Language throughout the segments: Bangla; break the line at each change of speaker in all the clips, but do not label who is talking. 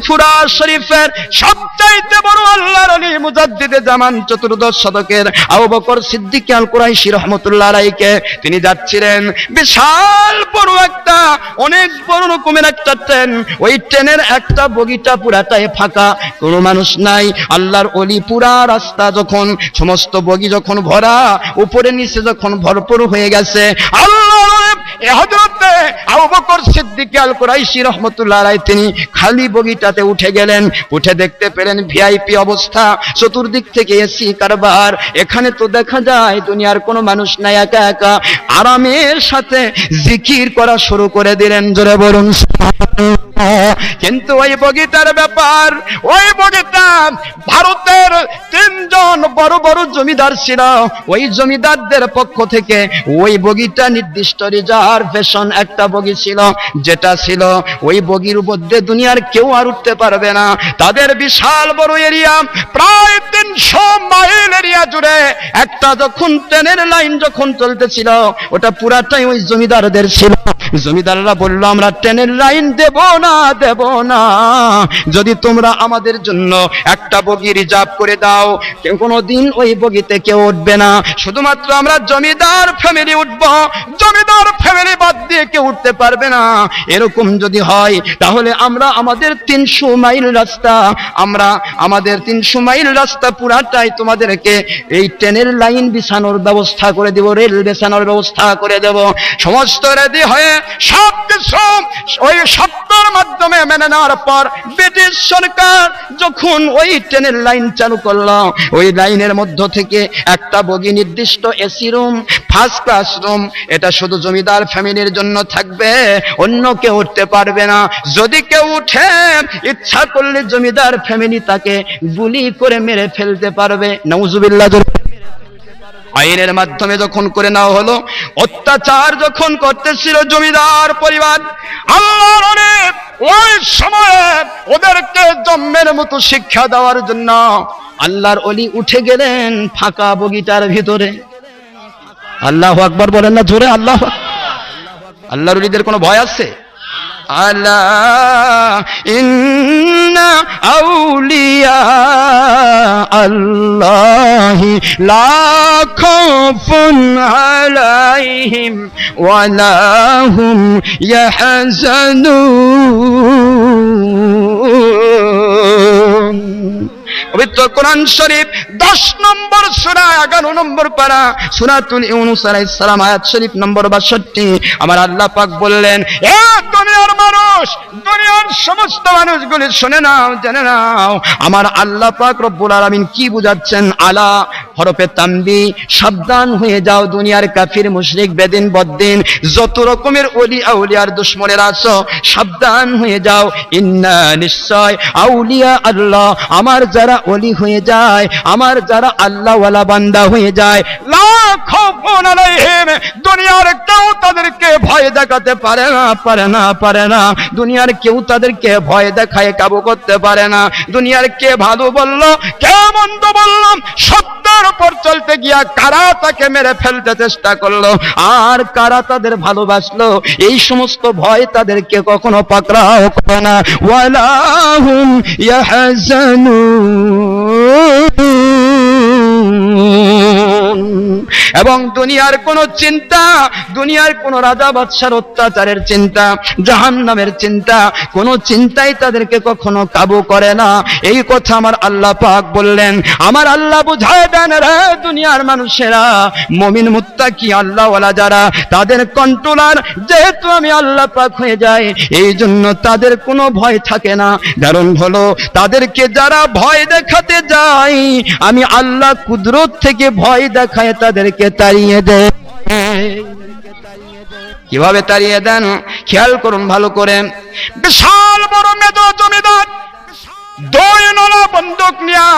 ফুরা শরীফের সবচাইতে বড় আল্লাহর ওলি মুজাদ্দিদে জামান চতুর্দশ শতকের আবু বকর সিদ্দিক আল কুরাইশি রাহমাতুল্লাহ আলাইহি তিনি যাচ্ছিলেন বিশাল বড় একটা অনেক বড় রকমের একটা ট্রেন। ওই ট্রেনের একটা বগিটা পুরাটাই ফাঁকা, কোনো মানুষ নাই। আল্লাহর ওলি পুরা রাস্তা যখন সমস্ত বগি যখন ভরা, উপরে নিচে যখন ভরপুর হয়ে গেছে, আল্লাহর হযরতে আবু বকর সিদ্দিক আল কুরাইশি রাহমাতুল্লাহ আলাইহি তিনি খালি বগিটাতে উঠে গেলেন। উঠে দেখতে পেলেন ভিআইপি অবস্থা, চতুর্দিক থেকে এসি কারবার। এখানে তো দেখা যায় দুনিয়ার কোনো মানুষ নাই, একা একা আরামের সাথে জিকির করা শুরু করে দিলেন। জোরে বলুন সুবহানাল্লাহ। কিন্তু ওই বগিটার ব্যাপার, ওই বগিটা ভারতের তিনজন বড় বড় জমিদার ছিল। ওই জমিদারদের পক্ষ থেকে ওই বগিটা নির্দিষ্ট রিজার্ভেশন একটা বগি ছিল, যেটা ছিল ওই বগির মধ্যে দুনিয়ার কেউ আর উঠতে পারবে না। তাদের বিশাল বড় এরিয়া, প্রায় 300 মাইল এরিয়া জুড়ে একটা যখন ট্রেনের লাইন যখন চলতেছিল, ওটা পুরাটাই ওই জমিদারদের ছিল। জমিদাররা বলল, আমরা ট্রেনের লাইন দেব না, যদি তোমরা আমাদের জন্য একটা বগি রিজার্ভ করে দাও, কোনোদিন ওই বগিতে কেউ উঠবে না, শুধুমাত্র আমরা জমিদার ফ্যামিলি উঠব, জমিদার ফ্যামিলি বাদ দিয়ে কেউ উঠতে পারবে না। এরকম যদি হয় তাহলে আমরা আমাদের 300 মাইল রাস্তা, আমরা আমাদের 300 মাইল রাস্তা পুরাটাই তোমাদেরকে এই ট্রেনের লাইন বিছানোর ব্যবস্থা করে দেব, রেল বিছানোর ব্যবস্থা করে দেব। সমস্ত রেডি হয়ে সব কিছু ওই শর্তের মাধ্যমে মেনে নেওয়ার পর ব্রিটিশ সরকার যখন ওই ট্রেনের লাইন চালু করলো, ওই লাইনের মধ্য থেকে একটা বগি নির্দিষ্ট AC room, first class room, এটা শুধু জমিদার ফ্যামিলির জন্য থাকবে, অন্য কেউ উঠতে পারবে না। যদি কেউ উঠে, ইচ্ছা করলে জমিদার ফ্যামিলি তাকে গুলি করে মেরে ফেলতে পারবে। নাউজুবিল্লাহ। আইনের মাধ্যমে যখন করে নেওয়া হলো, অত্যাচার যখন করতেছিল জমিদার পরিবার, আল্লাহর অনেক ওই সময়ে ওদেরকে জম্মের মতো শিক্ষা দেওয়ার জন্য আল্লাহর ওলি উঠে গেলেন ফাঁকা বগিটার ভিতরে। আল্লাহু আকবার বলেন না জোরে? আল্লাহ। আল্লাহর ওলিদের কোনো ভয় আছে? আলা ইন্না আউলিয়া আল্লাহি লা খাউফুন আলাইহিম ওয়া লা হুম ইয়াহজানুন। পবিত্র কোরআন শরীফ 10 নম্বর সূরা 11 নম্বর পারা সূরাতুল ইউনূস আলাইহিস সালাম আয়াত শরীফ নম্বর 62 আমার আল্লাহ পাক বললেন, এ দুনিয়ার মানুষ, দুনিয়ার সমস্ত মানুষগুলি শুনে নাও, জেনে নাও আমার আল্লাহ পাক রব্বুল আলামিন কি বুঝাচ্ছেন। আলা হরফে তানবী, সাবধান হয়ে যাও দুনিয়ার কাফির মুশরিক বেদিন বদ্দিন যত রকমের ওলি আউলিয়ার দুশমনেরা আছো, সাবধান হয়ে যাও। ইন্না নিশ্চয় আউলিয়া আল্লাহ, আমার যারা ওলি হয়ে যায়, আমার যারা আল্লাহ ওয়ালা বান্দা হয়ে যায়, লা খাউফুন আলাইহিম, দুনিয়ার কেউ তাদেরকে ভয় দেখাতে পারে না। দুনিয়ার কেউ তাদেরকে ভয় দেখায় কাবু করতে পারে না। দুনিয়ার কে ভালো বললো, কে মন্দ বললাম, সত্যের উপর চলতে গিয়া কারা তাকে মেরে ফেলতে চেষ্টা করলো, আর কারা তাদের ভালোবাসলো, এই সমস্ত ভয় তাদেরকে কখনো পাকড়াও করে না। ওয়ালা হুম ইয়াহজানুন। এবং দুনিয়ার কোন চিন্তা, দুনিয়ার কোন রাজা বাদশার অত্যাচারের চিন্তা, জাহান্নামের চিন্তা, কোন চিন্তাই তাদেরকে কখনো কাবু করে না। এই কথা আমার আল্লাহ পাক বললেন। আমার আল্লাহ বুঝায় দেন, রে দুনিয়ার মানুষেরা, মুমিন মুত্তাকি আল্লাহ ওয়ালা যারা, তাদের কন্ট্রোলার যেহেতু আমি আল্লাহ পাক হয়ে যায়, এই জন্য তাদের কোনো ভয় থাকে না। কারণ হলো তাদেরকে যারা ভয় দেখাতে যায়, আমি আল্লাহ কুদরত থেকে ভয় দেখায় তাদেরকে তাড়িয়ে দেয়। কিভাবে তাড়িয়ে দেন খেয়াল করুন ভালো করে। বিশাল বড় মেজো জমিদার 2 নলা বন্দুক নিয়ে,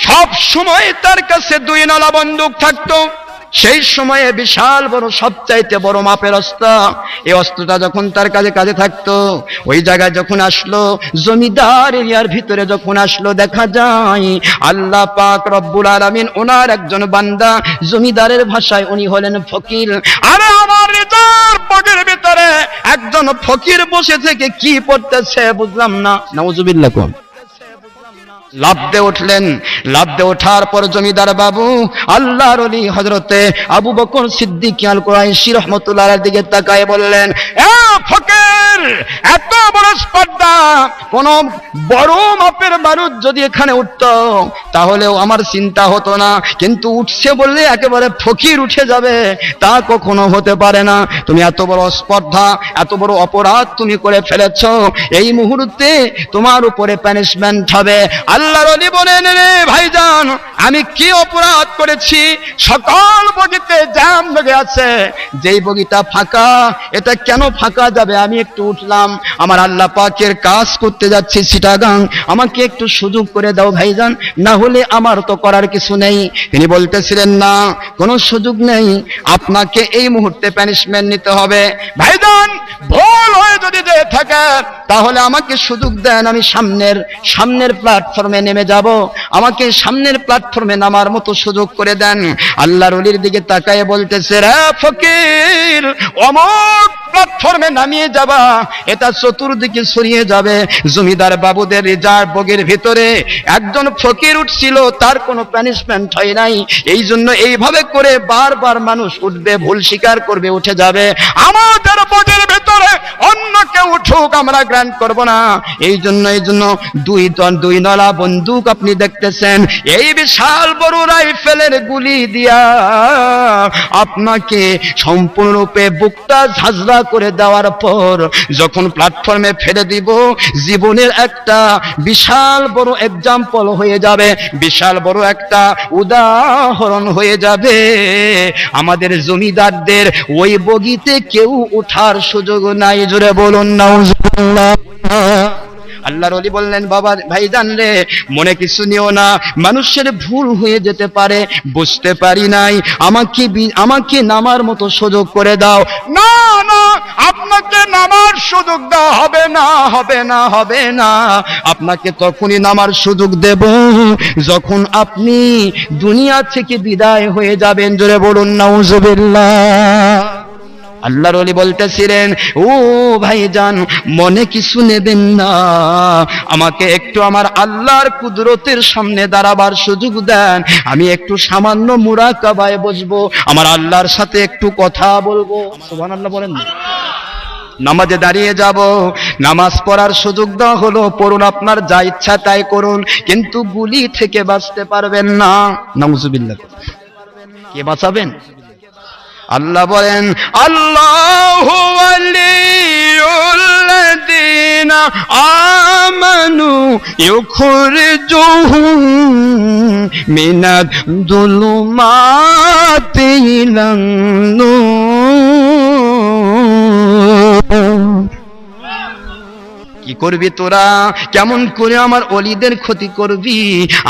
সব সময় তার কাছে 2 নলা বন্দুক থাকতো। সেই সময়ে বিশাল বড় সবচাইতে বড় মাপের অস্ত্র, এই অস্ত্রটা যখন তার কাছে থাকতো, ওই জায়গায় যখন আসলো, জমিদার এরিয়ার ভিতরে যখন আসলো, দেখা যায় আল্লাহ পাক রব্বুল আলামিন ওনার একজন বান্দা, জমিদারের ভাষায় উনি হলেন ফকির। আরে আমার নিজের পকেটের ভিতরে একজন ফকির বসে থেকে কি পড়তেছে বুঝলাম না, নাউজুবিল্লাহ কোন। লাফ দিয়ে উঠলেন, লাফ দিয়ে ওঠার পর জমিদার বাবু আল্লাহর ওলি হযরতে আবু বকর সিদ্দিক আল কুরাইশি রাহমাতুল্লাহ আলাইহির দিকে তাকায় বললেন, এ ফকির, এত বড় স্পর্ধা, কোন বড় মাপের বারুদ যদি এখানে উঠতো তাহলেও আমার চিন্তা হতো না, কিন্তু উঠছে বললে একেবারে ফকির উঠে যাবে তা কখনো হতে পারে না। তুমি এত বড় স্পর্ধা, এত বড় অপরাধ তুমি করে ফেলেছো, এই মুহূর্তে তোমার উপরে পানিশমেন্ট হবে। আল্লাহর ওলি বলেন, রে ভাইজান, আমি কি অপরাধ করেছি? সকল বগিতে জ্যাম লেগে আছে, যেই বগিটা ফাঁকা, এটা কেন ফাঁকা যাবে? আমি একটু উঠলাম, আমার আল্লাহ পাকের কাজ করতে যাচ্ছি চিটাগাং, আমাকে একটু সুযোগ করে দাও ভাইজান, না হলে আমার তো করার কিছু নেই। তিনি বলতেছিলেন, না, কোনো সুযোগ নেই, আপনাকে এই মুহূর্তে পানিশমেন্ট নিতে হবে। ভাইজান, ভুল হয়ে যদি যে থাকে তাহলে আমাকে সুযোগ দেন, আমি সামনের প্ল্যাটফর্মে নেমে যাব, আমাকে সামনের প্ল্যাটফর্মে নামার মতো সুযোগ করে দেন। আল্লাহর ওলির দিকে তাকায় বলতেছে, রে ফকির, অমুক প্ল্যাটফর্মে নামিয়ে যাবা, এটা চতুর্দিকে ছড়িয়ে যাবে। জমিদার বাবুদের রিজার্ভ বগির ভিতরে একজন ফকির উঠছিল, তার কোনো পানিশমেন্ট হয় নাই, এই জন্য এইভাবে করে বারবার মানুষ উঠবে, ভুল স্বীকার করবে, উঠে যাবে। আমাদের বগির ভিতরে অন্য কেউ উঠুক, আমরা গ্রান্ট করব না। এই জন্য দুই নলা বন্দুক আপনি দেখতেছেন, এই বিশাল বড় রাইফেলের গুলি দিয়া আপনাকে সম্পূর্ণরূপে বুকটা ঝাঁঝরা করে দেওয়ার পর যখন প্ল্যাটফর্মে ফেলে দিব, জীবনের একটা বিশাল বড় এক্সাম্পল হয়ে যাবে, বিশাল বড় একটা উদাহরণ হয়ে যাবে। আমাদের জমিদারদের ওই বগিতে কেউ ওঠার সুযোগ নাই। জোরে বলুন নাউজুবিল্লাহ। আল্লাহর ওলি বললেন, বাবা ভাইজান রে, মনে কিছু নিও না, মানুষের ভুল হয়ে যেতে পারে, বুঝতে পারি নাই, আমাকে নামার মতো সুযোগ করে দাও। না না, আপনাকে নামার সুযোগ দেওয়া হবে না, হবে না, হবে না। আপনাকে তখনই নামার সুযোগ দেব যখন আপনি দুনিয়া থেকে বিদায় হয়ে যাবেন। জোরে বলুন নাউজুবিল্লাহ। আল্লাহর ওলি বলতেছিলেন, ও ভাইজান, মনে কিছু নেবেন না, আমাকে একটু আমার আল্লাহর কুদরতের সামনে দাঁড়াবার সুযোগ দেন, আমি একটু সামান্য মুরাকাবায় বসবো, আমার আল্লাহর সাথে একটু কথা বলবো। সুবহানাল্লাহ বলেন না। নামাজে দাঁড়িয়ে যাব, নামাজ পড়ার সুযোগ দেওয়া হলো, পড়ুন, আপনার যা ইচ্ছা তাই করুন, কিন্তু গুলি থেকে বাঁচতে পারবেন না। নাউজুবিল্লাহ। কে বাঁচাবেন? আল্লাহ বলেন, আল্লাহু ওয়ালিয়ুল্লাযীনা আমানু ইউখরিজুহুম মিনাদ-দুলুমাতি ইলান-নূর। কি করবি তোরা? কেমন করে আমার অলিদের ক্ষতি করবি?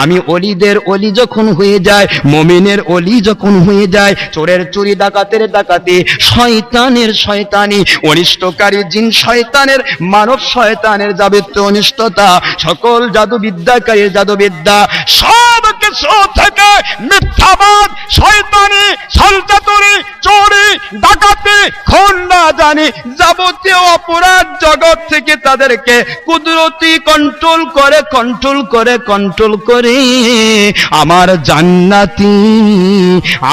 আমি অলিদের অলি যখন হয়ে যায়, মুমিনের অলি যখন হয়ে যায়, চোরের চুরি, ডাকাতের ডাকাতি, শয়তানের শয়তানি, অনিষ্টকারী জিন শয়তানের, মানব শয়তানের যাবতীয় অনিষ্টতা, সকল জাদুবিদ্যাকারীর জাদুবিদ্যা, সব কিছু থেকে মিথ্যাবাদ, শয়তানি, ছলচাতুরি, চোরি, ডাকাতি, খুন না জানি যাবতীয় অপরাধ জগৎ থেকে তাদেরকে কুদরতি কন্ট্রোল করে আমার জান্নাতি,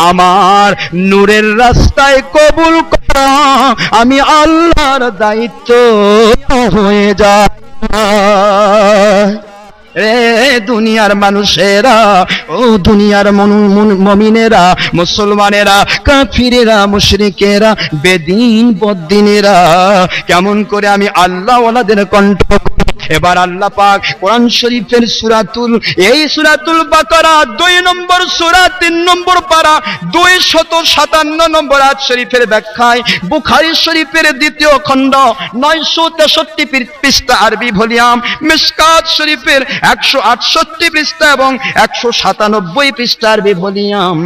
আমার নূরের রাস্তায় কবুল করা আমি আল্লাহর দায়িত্ব হয়ে যায়। রে দুনিয়ার মানুষেরা, ও দুনিয়ার মুমিনেরা, মুসলমানেরা, কাফিরেরা, মুশরিকেরা, বেদিন বদ্দিনেরা, কেমন করে আমি আল্লাহ ওয়ালাদের কন্ট্রোল। এবার আল্লাহ পাক কোরআন শরীফের সূরাতুল বাকারা 2 নম্বর সূরা 3 নম্বর পারা 257 নম্বর আয়াত শরীফের ব্যাখ্যায় বুখারী শরীফের 2য় খণ্ড 963 পৃষ্ঠা আরবি ভলিউম, মিশকাত শরীফের 168 পৃষ্ঠা এবং 197 পৃষ্ঠা আরবি ভলিউম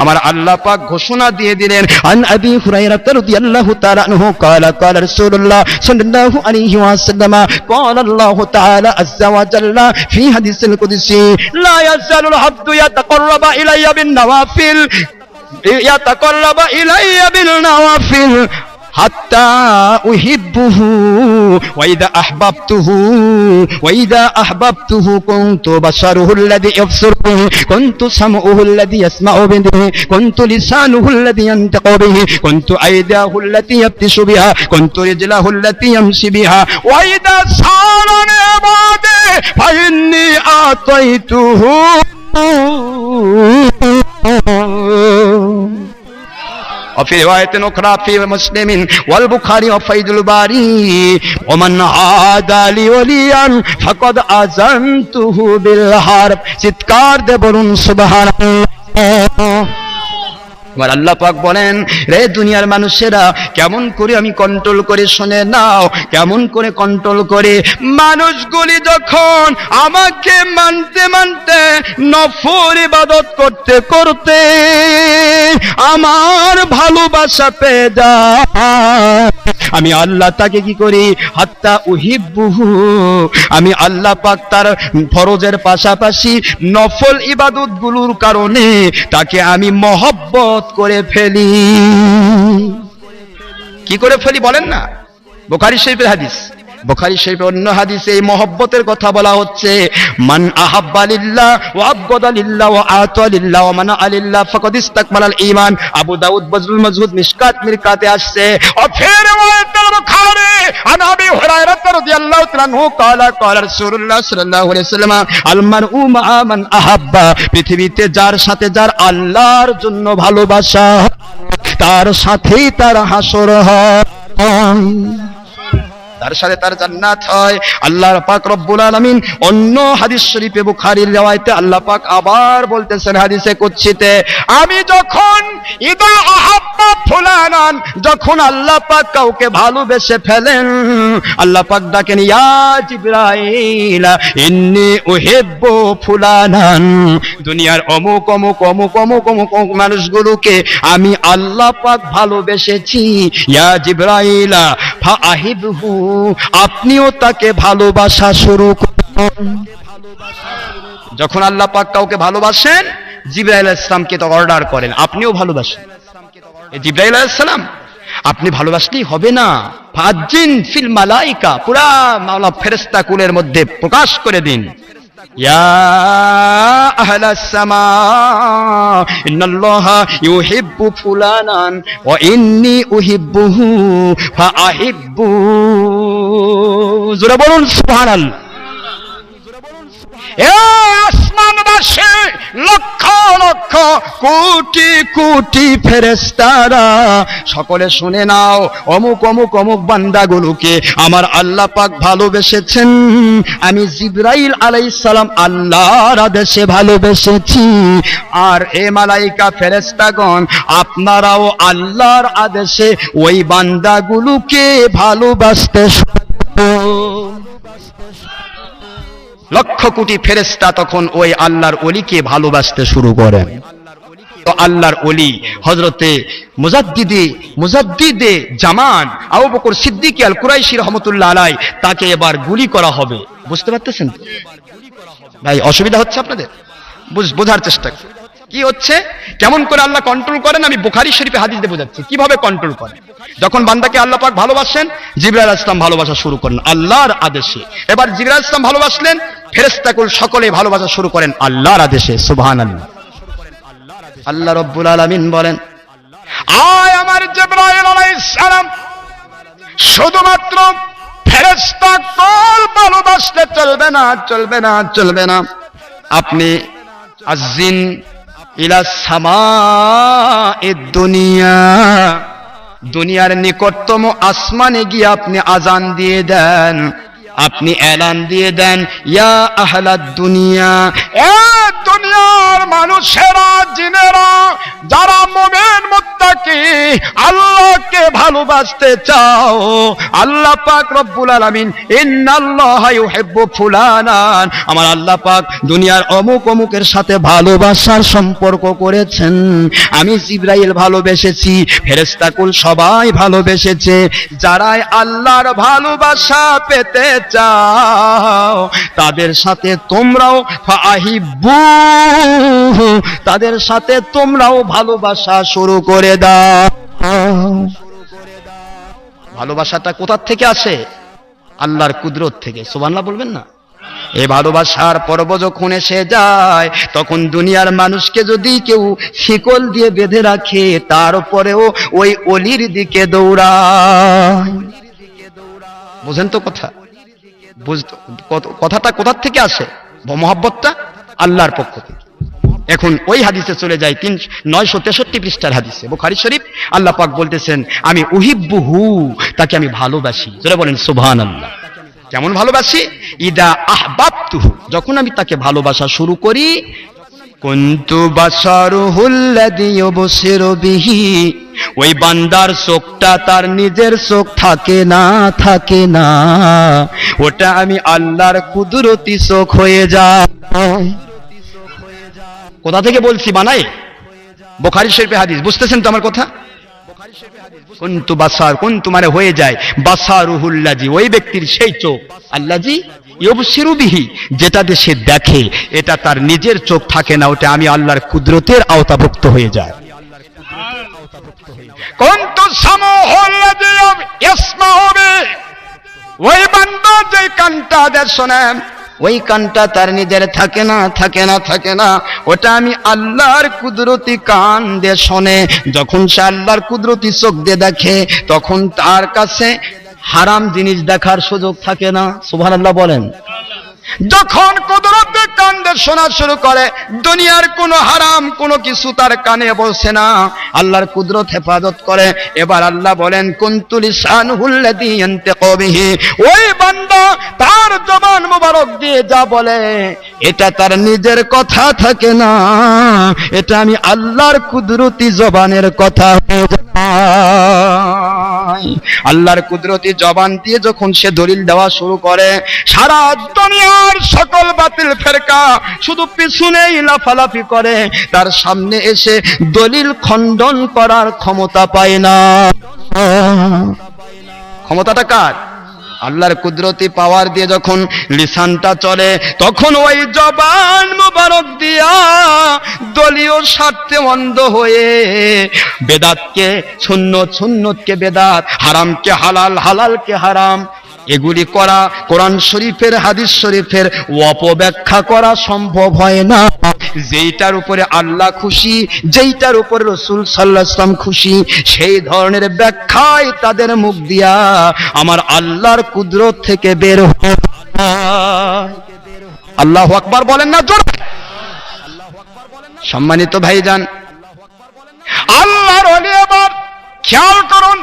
আমার আল্লাহ পাক ঘোষণা দিয়ে দিলেন, আন আবি হুরায়রা রাদিয়াল্লাহু তাআলা আনহু ক্বালা ক্বালা রাসূলুল্লাহ সাল্লাল্লাহু আলাইহি ওয়াসাল্লাম ক্বালা আল্লাহু তাআলা আযজা ওয়া জাল্লা ফি হাদিসিল কুদসি লা ইয়াজালুল আবদু ইয়াতাকাররাবু ইলাইয়া বিন নওয়াফিল হাত্তা উহিব্বুহু ওয়া ইযা আহবাবতুহু কুনতু বাশারুহুল্লাযী ইবসিরু বিহি কুনতু সামউহুল্লাযী ইয়াসমাউ বিহি কুনতু লিসানুহুল্লাযী ইয়ানতাকু বিহি কুনতু আইদাহুল্লাতী ইয়াবতিশু বিহা কুনতু রিজলাহুল্লাতী ইয়ামশি বিহা ওয়া ইযা সালানি ইবাদি ফাইন্নী আতাইতুহু وفي رواية أخرى في مسلم والبخاري وفيد الباري ومن عادى لي وليا فقد آذنته بالحرب চিৎকার দিয়ে বলুন সুবহানাল্লাহ। আমার আল্লাহ পাক বলেন, রে দুনিয়ার মানুষেরা, কেমন করে আমি কন্ট্রোল করে শুনে নাও, কেমন করে কন্ট্রোল করে। মানুষগুলি যখন আমাকে মানতে মানতে নফল ইবাদত করতে করতে আমার ভালোবাসা পেয়ে যায়, আমি আল্লাহ তাকে কি করি, হাত্তা উহিব্বুহু, আমি আল্লাহ পাক তার ফরজের পাশাপাশি নফল ইবাদত গুলোর কারণে তাকে আমি মহব্বত করে ফেলি। কি করে ফেলি বলেন না? বুখারী শরীফের হাদিস, বুখারী শরীফের অন্য হাদিসে এই মহব্বতের কথা বলা হচ্ছে, মান আহাব্বা লিল্লাহ ওয়া আবগাদা লিল্লাহ ওয়া আতা লিল্লাহ ওয়া মানা লিল্লাহ ফাকাদ ইসতাকমালাল ঈমান। আবু দাউদ বজলুল মাজহুদ মিশকাত মিরকাতে আসছে। ও ফির রিওয়ায়াত বুখারী আন আবি হুরায়রা রাদিয়াল্লাহু তাআলা আনহু ক্বালা ক্বালা রাসূলুল্লাহ সাল্লাল্লাহু আলাইহি ওয়াসাল্লাম আল মারউ মা মান আহাব্বা, পৃথিবীতে যার সাথে যার আল্লাহর জন্য ভালোবাসা, তার সাথেই তার হাসর হয়, তার সাথে তার জান্নাত হয়। আল্লাহ পাক রব্বুল আলামিন অন্য হাদিস শরীফে বুখারীর riwayate আল্লাহ পাক আবার বলতেছেন হাদিসে কুদসিতে, আমি যখন ইদা আহাব্বা ফুলানান, যখন আল্লাহ পাক কাউকে ভালোবেসে ফেলেন, আল্লাহ পাক ডাকেন, ইয়া জিবরাইল ইন্নী উহিব্বু ফুলানান, দুনিয়ার অমুক অমুক অমুক অমুক অমুক মানুষগুলোকে আমি আল্লাহ পাক ভালোবেসেছি, ইয়া জিবরাইল ফাআহিবহু, আপনিও তাকে ভালোবাসা শুরু করুন। যখন আল্লাহ পাক কাউকে ভালোবাসেন, জিবরাইল আলাইহিস সালামকে তো অর্ডার করেন, আপনিও ভালোবাসেন। এই জিবরাইল আলাইহিস সালাম আপনি ভালোবাসলেই হবে না, ফাজিন ফিল মালাইকা, পুরা মাওলা ফেরেশতা কুলের মধ্যে প্রকাশ করে দিন, ইয়া আহলাস সামা ইন্নাল্লাহা ইউহিব্বু ফুলানান ওয়া ইন্নী উহিব্বুহু ফাআহিব্বু। জোরে বলুন সুবহানাল্লাহ। এ আসমানবাসী, লক্ষ লক্ষ কোটি কোটি ফেরেশতারা, সকলে শুনে নাও, অমুক অমুক অমুক বান্দাগুলোকে আমার আল্লাহ পাক ভালোবেসেছেন, আমি জিবরাইল আলাইহিস সালাম আল্লাহর আদেশে ভালোবেসেছি। আর এ মালাইকা ফেরেশতাগণ, আপনারাও আল্লাহর আদেশে ওই বান্দাগুলোকে ভালোবাসতে লক্ষ কোটি ফেরেশতা তখন ওই আল্লাহর ওলিকে ভালোবাসতে শুরু করেন। তো আল্লাহর ওলি হযরতে মুজাদ্দিদে জামান আবু বকর সিদ্দিক আল কুরাইশি রাহমাতুল্লাহ আলাইহি, তাকে এবার গুলি করা হবে। বুঝতে পারতেছেন ভাই? অসুবিধা হচ্ছে আপনাদের? বোঝার চেষ্টা করুন কি হচ্ছে, কেমন করে আল্লাহ কন্ট্রোল করেন। আমি বুখারী শরীফে হাদিস দিয়ে বোঝাচ্ছি কিভাবে কন্ট্রোল করেন। যখন বান্দাকে আল্লাহ পাক ভালোবাসেন, জিবরাইল আলাইহিস সালাম ভালোবাসা শুরু করেন আল্লাহর আদেশে। এবার জিবরাইল আলাইহিস সালাম ভালোবাসলেন, ফেরেশতাকুল সকলে ভালোবাসা শুরু করেন আল্লাহর আদেশে। সুবহানাল্লাহ। আল্লাহ রাব্বুল আলামিন বলেন, আয় আমার জিবরাইল আলাইহিস সালাম, শুধুমাত্র ফেরেশতাকুল ভালোবাসলে চলবে না, চলবে না, চলবে না। আপনি আজিন ইলা সামা'id দুনিয়া, দুনিয়ার নিকটতম আসমানে গিয়ে আপনি আজান দিয়ে দেন, আপনি এলান দিয়ে দেন, ইয়া আহলাদ দুনিয়া, এ দুনিয়ার মানুষেরা, জিনেরা, যারা মুমিন মুত্তাকি, আল্লাহকে ভালোবাসতে চাও, আল্লাহ পাক রব্বুল আলামিন ইন্নাল্লাহা ইউহিব্বু ফুলানান, আমার আল্লাহ পাক দুনিয়ার অমুক অমুকের সাথে ভালোবাসার সম্পর্ক করেছেন, আমি জিবরাইল ভালোবেসেছি, ফেরেশতাকুল সবাই ভালোবেসেছে। যারাই আল্লাহর ভালোবাসা পেতে চাও, তাদের সাথে তোমরাও ফাহিব্বু, তাদের সাথে তোমরাও ভালোবাসা শুরু করে দাও। ভালোবাসাটা কোথা থেকে আসে? আল্লাহর কুদরত থেকে। সুবহানাল্লাহ বলবেন না? এই ভালোবাসার পর্ব যখন এসে যায়, তখন দুনিয়ার মানুষকে যদি কেউ শিকল দিয়ে বেঁধে রাখে, তারপরেও ওই অলির দিকে দৌড়ায়। বুঝেন তো কথা? কথাটা কোথা থেকে আসে? মহব্বতটা আল্লাহর পক্ষ থেকে। এখন ওই হাদিসে চলে যায় 963 পৃষ্ঠার হাদিসে, বুখারী শরীফ। আল্লাহ পাক বলতেছেন, আমি উহিব্বুহু, তাকে আমি ভালোবাসি। জোরে বলেন সুবহানাল্লাহ। কেমন ভালোবাসি? ইদা আহবাবতুহু, যখন আমি তাকে ভালোবাসা শুরু করি, কুনতু বাসারুহুল্লাযী ইউবসিরু বিহি, ওই বান্দার চোখটা তার নিজের চোখ থাকে না, ওটা আমি আল্লাহর কুদরতি চোখ হয়ে যায়। কোথা থেকে বলছি? বানাই বুখারী শরীফের হাদিস। বুঝতেছেন তো আমার কথা? কুনতু বাসার, কুনতু মানে হয়ে যায়, বাসারুহুল্লাযী, ওই ব্যক্তির সেই চোখ, আল্লাযী ইউবসিরু বিহি, যেটা দিয়ে সে দেখে, এটা তার নিজের চোখ থাকে না, ওটা আমি আল্লাহর কুদরতের আওতাভুক্ত হয়ে যায়। কুনতু সামাহুল্লাযী ইয়াসমাউ বিহি, ওই বান্দা যে কানটা দিয়ে শোনে, ওই কানটা তার নিজের থাকে না, ওটা আমি আল্লাহর কুদরতি কান দিয়ে শোনে। যখন সে আল্লাহর কুদরতি চোখ দিয়ে দেখে, তখন তার কাছে হারাম জিনিস দেখার সুযোগ থাকে না। সুবহানাল্লাহ বলেন। যখন কুদরতি কান দিয়ে শোনা শুরু করে, দুনিয়ার কোনো হারাম কোনো কিছু তার কানে বসে না, আল্লাহর কুদরত হেফাজত করে। এবার আল্লাহ বলেন, কুনতু লিসানুহুল্লাযী ইয়ানতিকু বিহি, ওই বান্দা তার জবান মোবারক দিয়ে যা বলে, এটা তার নিজের কথা থাকে না, এটা আমি আল্লাহর কুদরতি জবানের কথা হয়ে যায়। আল্লাহর কুদরতি জবান দিয়ে যখন সে দলিল দেওয়া শুরু করে, সারা দুনিয়ার সকল বাতিল ফেরকা শুধু পিছনেই লাফালাফি করে, তার সামনে এসে দলিল খণ্ডন করার ক্ষমতা পায় না। ক্ষমতাটা কার? আল্লাহর কুদরতি পাওয়ার দিয়ে যখন লিসানটা চলে, তখন ওই জবান মুবারক দিয়া দলীয় স্বার্থে অন্ধ হয়ে বেদাতকে সুন্নত, সুন্নতকে বেদাত, হারামকে হালাল, হালালকে হারাম, এগুলি করা কোরআন শরীফের, হাদিস শরীফের অপব্যাখ্যা করা সম্ভব হয় না। যেইটার উপরে আল্লাহ খুশি, যেইটার উপরে রাসূল সাল্লাল্লাহু আলাইহি ওয়াসাল্লাম খুশি, সেই ধরনের ব্যাখ্যায় তাদের মুখ দিয়া আমার আল্লাহর কুদরত থেকে বের হয়। আল্লাহু আকবার বলেন না জোরে? সম্মানিত ভাইজান, আল্লাহর ওলি, এবার খেয়াল করুন,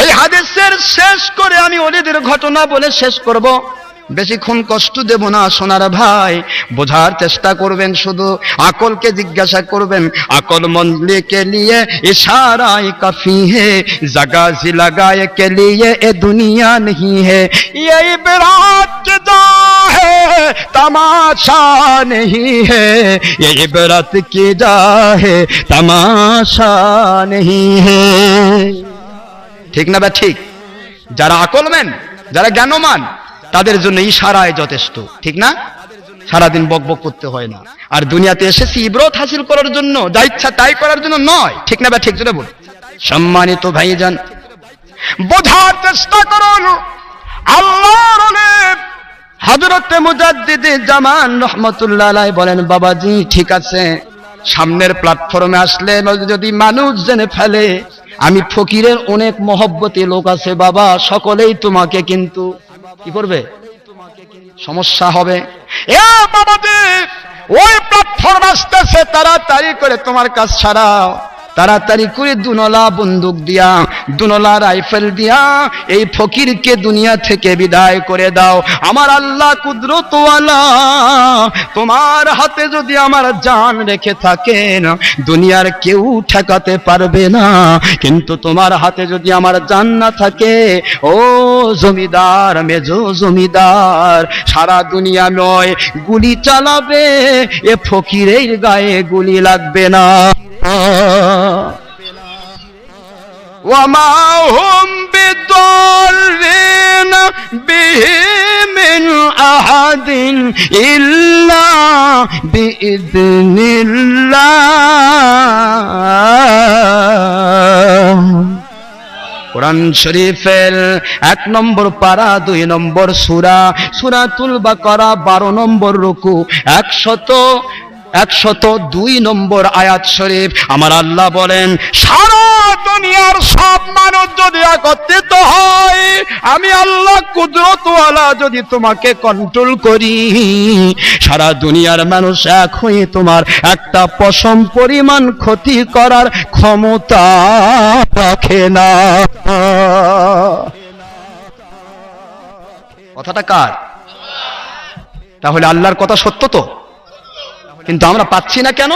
এই হাদিসের শেষ করে আমি ওলিদের ঘটনা বলে শেষ করব। বেশিক্ষণ কষ্ট দেব না সোনার ভাই, বোঝার চেষ্টা করবেন, শুধু আকলকে জিজ্ঞাসা করবেন। আকল মন্দলে কে লিয়ে ইশারায়ে কাফি হে, জাগা জি লাগায়ে কে লিয়ে এ দুনিয়া नहीं है, ये इबरत की जा है तमाशा नहीं है, ये इबरत की जा है तमाशा नहीं है। ঠিক না? বা ঠিক? যারা আকলমান, যারা জ্ঞানমান, তাদের জন্য ইশারায় যথেষ্ট। ঠিক না? সারাদিন বকবক করতে হয় না। আর দুনিয়াতে এসেছি ইবরত হাসিল করার জন্য, যা ইচ্ছা তাই করার জন্য নয়। ঠিক না? বা ঠিক? জোরে বল। সম্মানিত ভাইজান, বোঝার চেষ্টা করুন। আল্লাহর ওলি হযরত মুজাদ্দিদে জামান রাহমাতুল্লাহ আলাইহি বলেন, বাবাজি ঠিক আছে, সামনের প্ল্যাটফর্মে আসলে যদি মানুষ জেনে ফেলে আমি ফকিরের অনেক মহব্বতী লোক আছে বাবা, সকলেই তোমাকে কিন্তু কি করবে? সমস্যা হবে। এ বাবাজি, ওই প্ল্যাটফর্ম আসতেছে, তাড়াতাড়ি করে তোমার কাজ ছাড়াও, তাড়াতাড়ি করে দুনলা বন্দুক দিয়া, দুনলা রাইফেল দিয়া এই ফকিরকে দুনিয়া থেকে বিদায় করে দাও। আমার আল্লাহ কুদরতওয়ালা, তোমার হাতে যদি আমার জান রেখে থাকেন, দুনিয়ার কেউ ঠেকাতে পারবে না। কিন্তু তোমার হাতে যদি আমার জান না থাকে, ও জমিদার, মেজো জমিদার, সারা দুনিয়া নয় গুলি চালাবে, এ ফকিরের গায়ে গুলি লাগবে না। وما هم بضارين به من أحد إلا بإذن الله কোরআন শরীফের 1 নম্বর পারা 2 নম্বর সূরা সূরাতুল বাকারা 12 নম্বর রুকু 102 নম্বর আয়াত শরীফ আমার আল্লাহ বলেন, সারা দুনিয়ার সব মানুষ যদি একত্রিত হয়, আমি আল্লাহ কুদরতওয়ালা যদি তোমাকে কন্ট্রোল করি, সারা দুনিয়ার মানুষ এক হয়ে তোমার একটা পশম পরিমাণ ক্ষতি করার ক্ষমতা রাখে না। কথাটা কার? তাহলে আল্লাহর কথা সত্য তো, কিন্তু আমরা পাচ্ছি না কেন?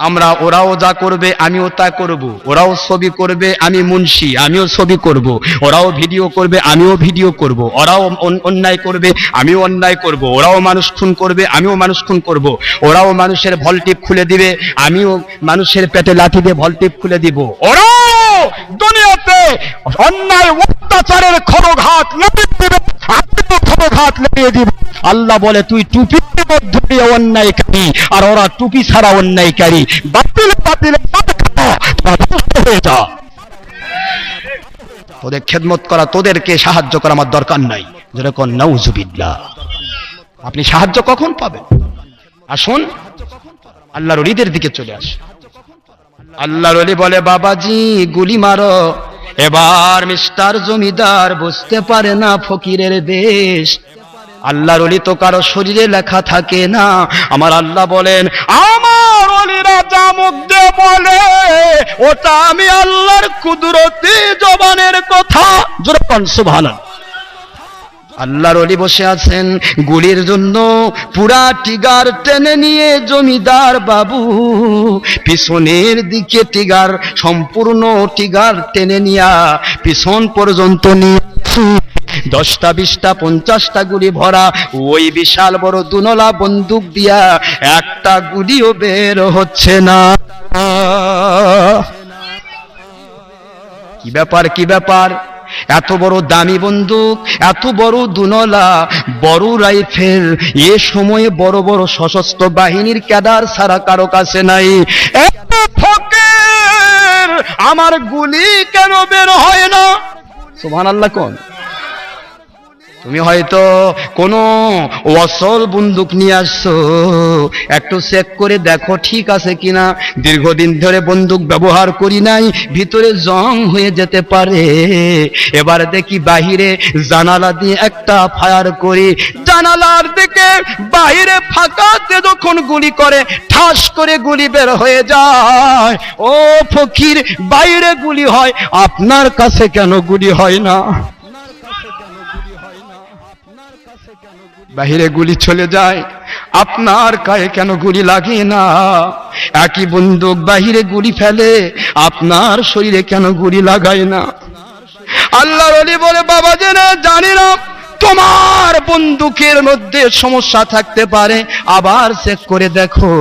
আমরা ওরাও যা করবে আমিও তা করব, ওরাও ছবি করবে আমি মুন্সি আমিও ছবি করব, ওরাও ভিডিও করবে আমিও ভিডিও করব, ওরাও অন্যায় করবে আমিও অন্যায় করব, ওরাও মানুষ খুন করবে আমিও মানুষ খুন করব, ওরাও মানুষের ভলটিপ খুলে দিবে আমিও মানুষের পেটে লাঠি দিয়ে ভলটিপ খুলে দিব, ওরাও দুনিয়াতে অন্যায় অত্যাচারের খড়ঘাত লাগিয়ে দিবে আমিও খড়ঘাত লাগিয়ে দিব। আল্লাহ বলে তুই টুপি মধ্যে অন্যায়কারী আর ওরা টুপি ছাড়া অন্যায়কারী, বাতিলে বাতিলে হয়ে যা। তোদের খেদমত করা, তোদেরকে সাহায্য করা আমার দরকার নাই। যেরকম নাউজুবিল্লাহ। আপনি সাহায্য কখন পাবেন? আসুন আল্লাহর ওলিদের দিকে চলে আসে। আল্লাহর ওলি বলে, বাবাজি গুলি মারো। এবার মিস্টার জমিদার বুঝতে পারে না ফকিরের দেশ। আল্লাহর ওলি তো কারো শরীরে লেখা থাকে না। আমার আল্লাহ বলেন, আমার ওলিরা যা মুখ দিয়ে বলে ওটা আমি আল্লাহর কুদরতি জবানের কথা। জোরে বলুন সুবহানাল্লাহ। আল্লাহর ওলি বসে আছেন, গুলির জন্য পুরা টিগার টেনে নিয়ে জমিদার বাবু পিছনের দিকে টিগার, সম্পূর্ণ টিগার টেনে নিয়া পিছন পর্যন্ত নিয়ে 10টা 20টা 50টা গুলি ভরা ওই বিশাল বড় দুনলা বন্দুক দিয়া একটা গুলিও বের হচ্ছে না। কি ব্যাপার, কি ব্যাপার? এত বড় দামি বন্দুক, এত বড় দুনলা বড় রাইফেল এ সময়ে বড় বড় সশস্ত্র বাহিনীর ক্যাডার ছাড়া কারো কাছে নাই। এত ফকির, আমার গুলি কেন বের হয় না? সুবহানাল্লাহ। কোন তুমি হয়তো কোনো অসল বন্দুক নিয়ে আসছো, একটু চেক করে দেখো ঠিক আছে কিনা। দীর্ঘদিন ধরে বন্দুক ব্যবহার করি নাই, ভিতরে জং হয়ে যেতে পারে। এবার দেখি বাহিরে জানালা দিয়ে একটা ফায়ার করি, জানালার দিকে বাহিরে ফাঁকাতে যখন গুলি করে ঠাস করে গুলি বের হয়ে যায়। ও ফকির, বাইরে গুলি হয়, আপনার কাছে কেন গুলি হয় না? বাহিরে গুলি চলে যায়, আপনার গায়ে কেন গুলি লাগে না? একই বন্দুক বাহিরে গুলি ফেলে, আপনার শরীরে কেন গুলি লাগায় না? আল্লাহর ওলি বলে, বাবা জানি না তোমার বন্দুকের মধ্যে সমস্যা থাকতে পারে, আবার চেক করে দেখো।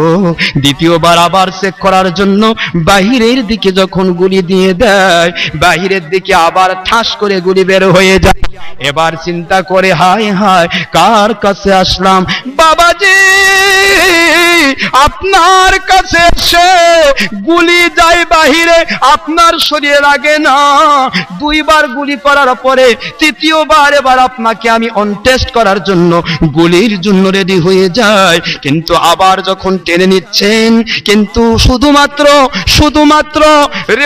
দ্বিতীয়বার আবার চেক করার জন্য বাহিরের দিকে যখন গুলি দিয়ে দেয়, বাহিরের দিকে আবার ঠাস করে গুলি বের হয়ে যায়। এবার চিন্তা করে, হায় হায় কার কাছে আসলাম? বাবাজি আপনার কাছে এসে গুলি যায় বাহিরে, আপনার শরীরে লাগে না। 2বার গুলি করার পরে তৃতীয়বার এবার আপনাকে আমি অন টেস্ট করার জন্য গুলির জন্য রেডি হয়ে যায়, কিন্তু আবার যখন টেনে নিচ্ছেন, কিন্তু শুধুমাত্র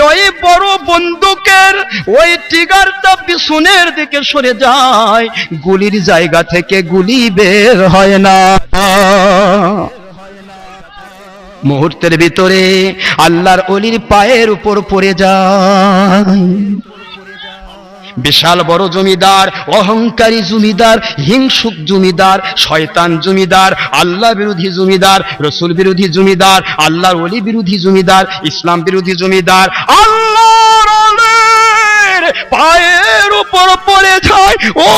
ওই বড় বন্দুকের ওই ট্রিগারটা পিছনের দিকে সরে যায়, গুলির জায়গা থেকে গুলি বের হয় না। মুহূর্তের ভিতরে আল্লাহর ওলির পায়ের উপর পড়ে যায়। বিশাল বড় জমিদার, অহংকারী জমিদার, হিংসুক জমিদার, শয়তান জমিদার, আল্লাহ বিরোধী জমিদার, রসুল বিরোধী জমিদার, আল্লাহর ওলি বিরোধী জমিদার, ইসলাম বিরোধী জমিদার আল্লাহর ওলির পায়ের উপর পড়ে যায়। ও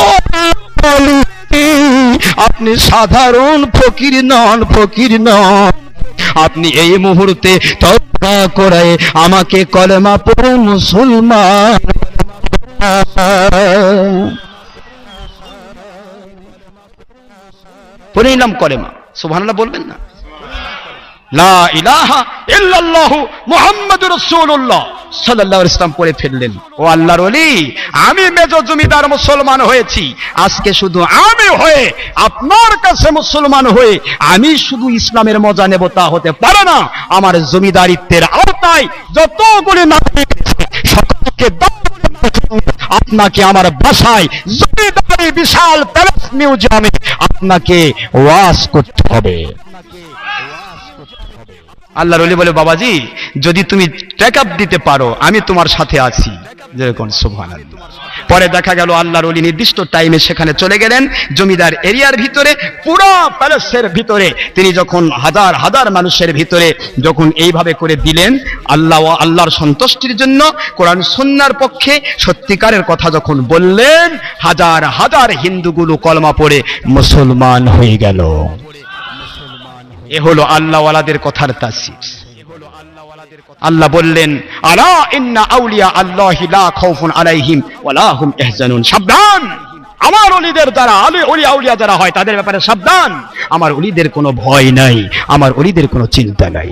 আপনি সাধারণ ফকির নন, ফকির নন। আপনি এই মুহূর্তে তওবা করে আমাকে কলেমা পড়ে মুসলমান পড়ে নিলাম কলেমা। সুবহানাল্লাহ বলবেন না? লা ইলাহা ইল্লাল্লাহু মুহাম্মাদুর রাসূলুল্লাহ। সাল্লাল্লাহু আলাইহি ওয়াসাল্লাম পড়ে ফেললেন, ও আল্লাহর ওলি, আমি মেজ জমিদার মুসলমান হয়েছি, আজকে শুধু আমি হয়ে আপনার কাছে মুসলমান হয়ে আমি শুধু ইসলামের মজা নেব তা হতে পারে না। আমার জমিদারিত্বের আওতায় যতগুলি নাগরিক আছে সকলকে আপনাকে আমার বাসায় জমিদারি বিশাল প্যালেস মিউজিয়ামে আপনাকে ওয়াজ করতে হবে। আল্লাহর ওলি বলে, বাবাজি যদি তুমি টেকআপ দিতে পারো আমি তোমার সাথে আছি। যেরকম সুবহানাল্লাহ। পরে দেখা গেল আল্লাহর ওলি নির্দিষ্ট টাইমে সেখানে চলে গেলেন, জমিদার এরিয়ার ভিতরে, পুরো প্যালেসের ভিতরে তিনি যখন হাজার হাজার মানুষের ভিতরে যখন এইভাবে করে দিলেন আল্লাহ আল্লাহর সন্তুষ্টির জন্য, কোরআন সুন্নাহর পক্ষে সত্যিকারের কথা যখন বললেন, হাজার হাজার হিন্দুগুলো কলমা পড়ে মুসলমান হয়ে গেল। এ হলো আল্লাহওয়ালাদের কথার তাসির। আল্লাহ বললেন, আলা ইন্না আউলিয়া আল্লাহি লা খাউফুন আলাইহিম ওয়ালা হুম ইয়াহজানুন, সাবধান, আমার ওলিদের যারা আউলিয়া যারা হয় তাদের ব্যাপারে সাবধান, আমার ওলিদের কোনো ভয় নাই, আমার ওলিদের কোনো চিন্তা নাই।